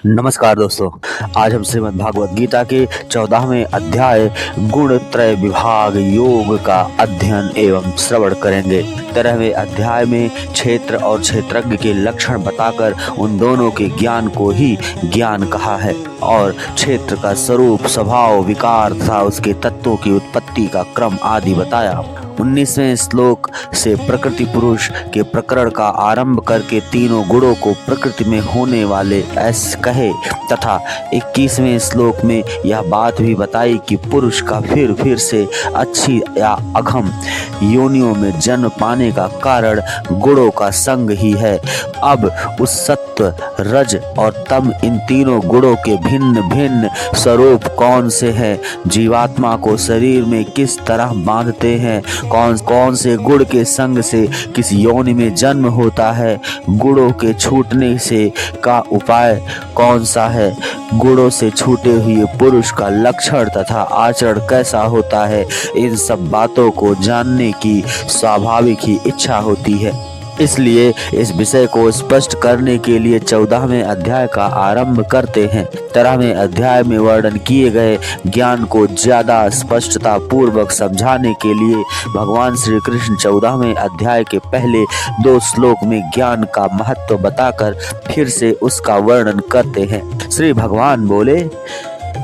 नमस्कार दोस्तों। आज हम श्रीमद् भागवत गीता के 14वें अध्याय गुण त्रय विभाग योग का अध्ययन एवं श्रवण करेंगे। 13वें अध्याय में क्षेत्र और क्षेत्रज्ञ के लक्षण बताकर उन दोनों के ज्ञान को ही ज्ञान कहा है और क्षेत्र का स्वरूप, स्वभाव, विकार तथा उसके तत्वों की उत्पत्ति का क्रम आदि बताया। 19वें श्लोक से प्रकृति पुरुष के प्रकरण का आरंभ करके तीनों गुणों को प्रकृति में होने वाले ऐसे कहे तथा 21वें श्लोक में यह बात भी बताई कि पुरुष का फिर से अच्छी या अघम योनियों में जन्म पाने का कारण गुणों का संग ही है। अब उस सत्व, रज और तम इन तीनों गुणों के भिन्न भिन्न स्वरूप कौन से हैं, जीवात्मा को शरीर में किस तरह बांधते हैं, कौन से गुण के संग से किस योनि में जन्म होता है, गुणों के छूटने से का उपाय कौन सा है, गुणों से छूटे हुए पुरुष का लक्षण तथा आचरण कैसा होता है, इन सब बातों को जानने की स्वाभाविक ही इच्छा होती है। इसलिए इस विषय को स्पष्ट करने के लिए 14वें अध्याय का आरंभ करते हैं। 13वें अध्याय में वर्णन किए गए ज्ञान को ज्यादा स्पष्टता पूर्वक समझाने के लिए भगवान श्री कृष्ण 14वें अध्याय के पहले 2 श्लोक में ज्ञान का महत्व बताकर फिर से उसका वर्णन करते हैं। श्री भगवान बोले,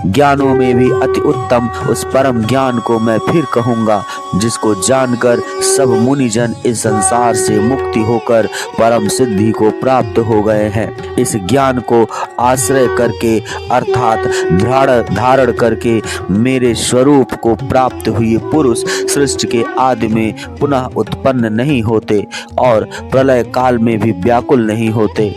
ज्ञानों में भी अति उत्तम उस परम ज्ञान को मैं फिर कहूँगा जिसको जानकर सब मुनिजन इस संसार से मुक्ति होकर परम सिद्धि को प्राप्त हो गए हैं। इस ज्ञान को आश्रय करके अर्थात धारण करके मेरे स्वरूप को प्राप्त हुए पुरुष सृष्टि के आदि में पुनः उत्पन्न नहीं होते और प्रलय काल में भी व्याकुल नहीं होते।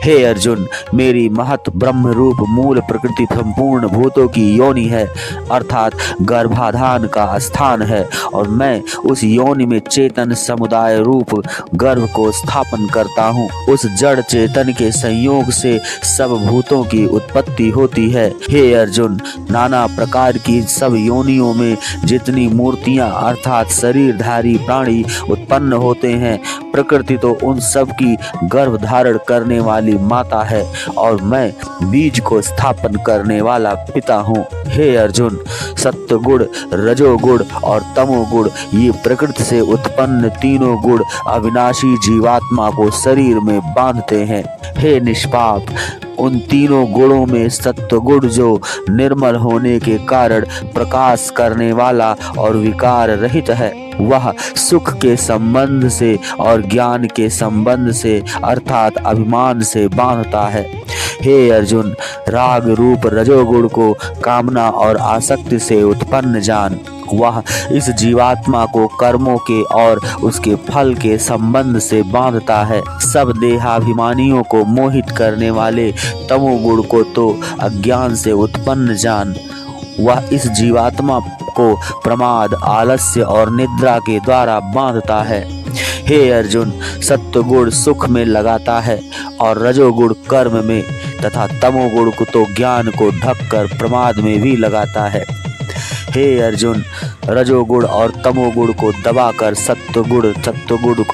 हे अर्जुन, मेरी महत ब्रह्म रूप मूल प्रकृति संपूर्ण भूतों की योनि है अर्थात गर्भाधान का स्थान है और मैं उस योनि में चेतन समुदाय रूप गर्भ को स्थापन करता हूँ। उस जड़ चेतन के संयोग से सब भूतों की उत्पत्ति होती है। हे अर्जुन, नाना प्रकार की सब योनियों में जितनी मूर्तियाँ अर्थात शरीरधारी प्राणी उत्पन्न होते हैं, प्रकृति तो उन सब की गर्भ धारण करने वाली माता है और मैं बीज को स्थापन करने वाला पिता हूँ। हे अर्जुन, सत्वगुण, रजोगुण और तमोगुण ये प्रकृति से उत्पन्न तीनों गुण अविनाशी जीवात्मा को शरीर में बांधते हैं। हे निष्पाप, उन तीनों गुणों में सत्वगुण जो निर्मल होने के कारण प्रकाश करने वाला और विकार रहित है, वह सुख के संबंध से और ज्ञान के संबंध से अर्थात अभिमान से बांधता है। हे अर्जुन, राग रूप रजोगुण को कामना और आसक्ति से उत्पन्न जान। वह इस जीवात्मा को कर्मों के और उसके फल के संबंध से बांधता है। सब देहाभिमानियों को मोहित करने वाले तमोगुण को तो अज्ञान से उत्पन्न जान। वह इस जीवात्मा को प्रमाद, आलस्य और निद्रा के द्वारा बांधता है। हे अर्जुन, सत्वगुण सुख में लगाता है और रजोगुण कर्म में तथा तमोगुण को तो ज्ञान को ढककर प्रमाद में भी लगाता है। हे अर्जुन, रजोगुण और तमोगुण को दबाकर सत्वगुण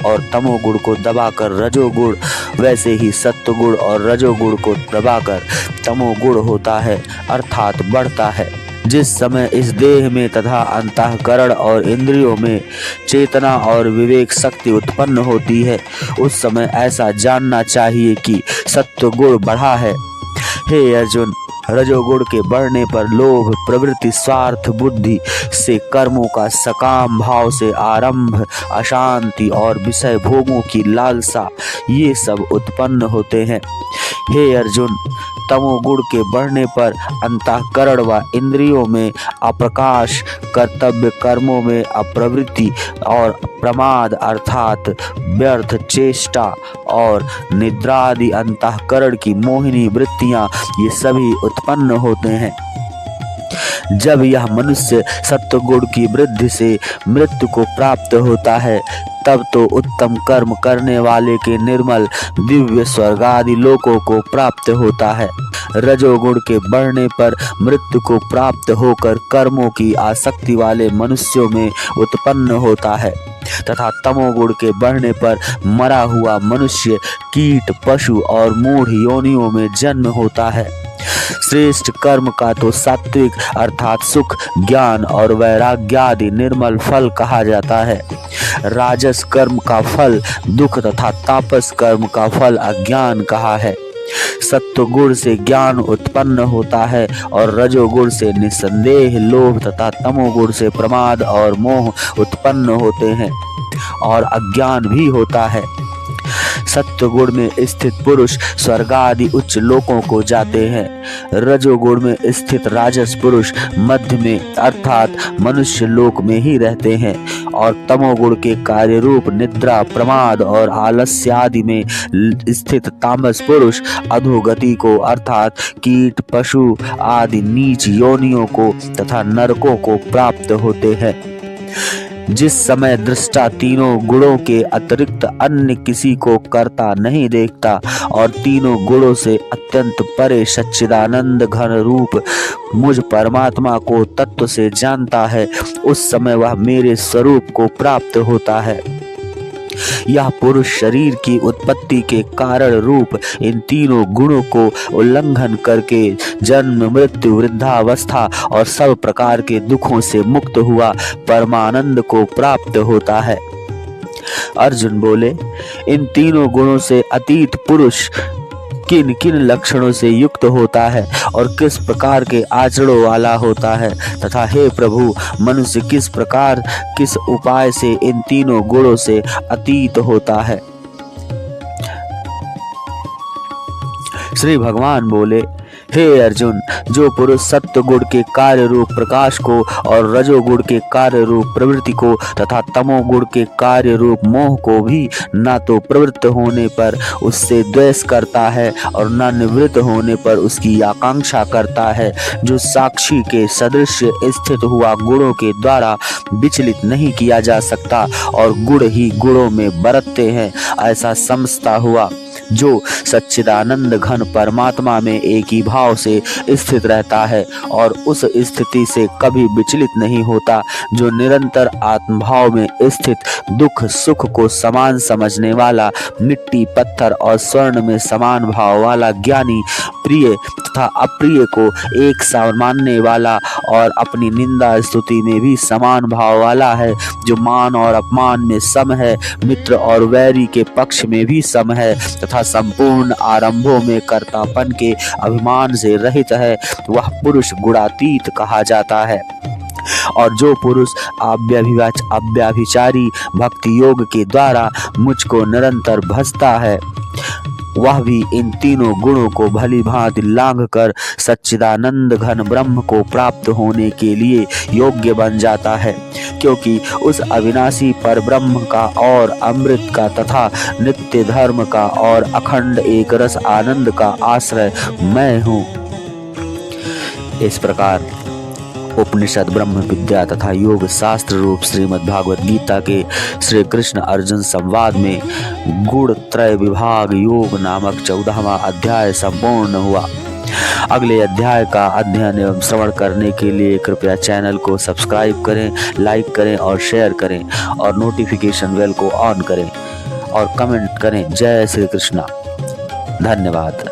और तमोगुण को दबाकर रजोगुण, वैसे ही सत्वगुण और रजोगुण को दबाकर तमोगुण होता है अर्थात बढ़ता है। जिस समय इस देह में तथा अंतःकरण और इंद्रियों में चेतना और विवेक शक्ति उत्पन्न होती है, उस समय ऐसा जानना चाहिए कि सत्वगुण बढ़ा है। हे अर्जुन, रजोगुण के बढ़ने पर लोभ, प्रवृत्ति, स्वार्थ बुद्धि से कर्मों का सकाम भाव से आरंभ, अशांति और विषय भोगों की लालसा ये सब उत्पन्न होते हैं। हे अर्जुन, तमोगुण के बढ़ने पर अंतःकरण व इंद्रियों में अप्रकाश, कर्तव्य कर्मों में अप्रवृत्ति और प्रमाद अर्थात व्यर्थ चेष्टा और निद्रादि अंतःकरण की मोहिनी वृत्तियां ये सभी उत्पन्न होते हैं। जब यह मनुष्य सत्वगुण की वृद्धि से मृत्यु को प्राप्त होता है, तब तो उत्तम कर्म करने वाले के निर्मल दिव्य स्वर्ग आदि लोकों को प्राप्त होता है। रजोगुण के बढ़ने पर मृत्यु को प्राप्त होकर कर्मों की आसक्ति वाले मनुष्यों में उत्पन्न होता है। तथा तमोगुण के बढ़ने पर मरा हुआ मनुष्य, कीट, पशु और मूढ़ योनियों में जन्म होता है। श्रेष्ठ कर्म का तो सात्विक अर्थात सुख, ज्ञान और वैराग्य आदि निर्मल फल कहा जाता है। राजस कर्म का फल दुख तथा तापस कर्म का फल अज्ञान कहा है। सत्व गुण से ज्ञान उत्पन्न होता है और रजोगुण से निसंदेह लोभ तथा तमोगुण से प्रमाद और मोह उत्पन्न होते हैं और अज्ञान भी होता है। सत्व गुण में स्थित पुरुष स्वर्ग आदि उच्च लोकों को जाते हैं। रजोगुण में स्थित राजस पुरुष मध्य में अर्थात मनुष्य लोक में ही रहते हैं और तमोगुण के कार्य रूप निद्रा, प्रमाद और आलस्य आदि में स्थित तामस पुरुष अधोगति को अर्थात कीट, पशु आदि नीच योनियों को तथा नरकों को प्राप्त होते हैं। जिस समय दृष्टा तीनों गुणों के अतिरिक्त अन्य किसी को करता नहीं देखता और तीनों गुणों से अत्यंत परे सच्चिदानंद घन रूप मुझ परमात्मा को तत्व से जानता है, उस समय वह मेरे स्वरूप को प्राप्त होता है। यह पुरुष शरीर की उत्पत्ति के कारण रूप इन तीनों गुणों को उल्लंघन करके जन्म, मृत्यु, वृद्धावस्था और सब प्रकार के दुखों से मुक्त हुआ परमानंद को प्राप्त होता है। अर्जुन बोले, इन तीनों गुणों से अतीत पुरुष किन किन लक्षणों से युक्त होता है और किस प्रकार के आचरणों वाला होता है, तथा हे प्रभु, मनुष्य किस प्रकार किस उपाय से इन तीनों गुणों से अतीत होता है। श्री भगवान बोले, हे अर्जुन, जो पुरुष सत्व गुण के कार्य रूप प्रकाश को और रजोगुण के कार्य रूप प्रवृत्ति को तथा तमोगुण के कार्य रूप मोह को भी न तो प्रवृत्त होने पर उससे द्वेष करता है और न निवृत्त होने पर उसकी आकांक्षा करता है, जो साक्षी के सदृश स्थित हुआ गुणों के द्वारा विचलित नहीं किया जा सकता और गुण ही गुणों में बरतते हैं, ऐसा समझता हुआ, जो सच्चिदानंद घन परमात्मा में एक ही भाव से स्थित रहता है और उस स्थिति से कभी विचलित नहीं होता, जो निरंतर आत्मभाव में स्थित दुख सुख को समान समझने वाला, मिट्टी, पत्थर और स्वर्ण में समान भाव वाला ज्ञानी, प्रिय तथा अप्रिय को एक सा मानने वाला और अपनी निंदा स्तुति में भी समान भाव वाला है, जो मान और अपमान में सम है, मित्र और वैरी के पक्ष में भी सम है तथा संपूर्ण आरंभों में कर्तापन के अभिमान से रहित है, वह पुरुष गुणातीत कहा जाता है। और जो पुरुष अव्याभिचारी भक्ति योग के द्वारा मुझको निरंतर भजता है, वह भी इन तीनों गुणों को भली भांति लांघ कर सच्चिदानंद घन ब्रह्म को प्राप्त होने के लिए योग्य बन जाता है, क्योंकि उस अविनाशी पर ब्रह्म का और अमृत का तथा नित्य धर्म का और अखंड एक रस आनंद का आश्रय मैं हूँ। इस प्रकार उपनिषद, ब्रह्म विद्या तथा योग शास्त्र रूप श्रीमद् भागवत गीता के श्री कृष्ण अर्जुन संवाद में गुण त्रय विभाग योग नामक 14वां अध्याय संपूर्ण हुआ। अगले अध्याय का अध्ययन एवं श्रवण करने के लिए कृपया चैनल को सब्सक्राइब करें, लाइक करें और शेयर करें और नोटिफिकेशन बेल को ऑन करें और कमेंट करें। जय श्री कृष्णा। धन्यवाद।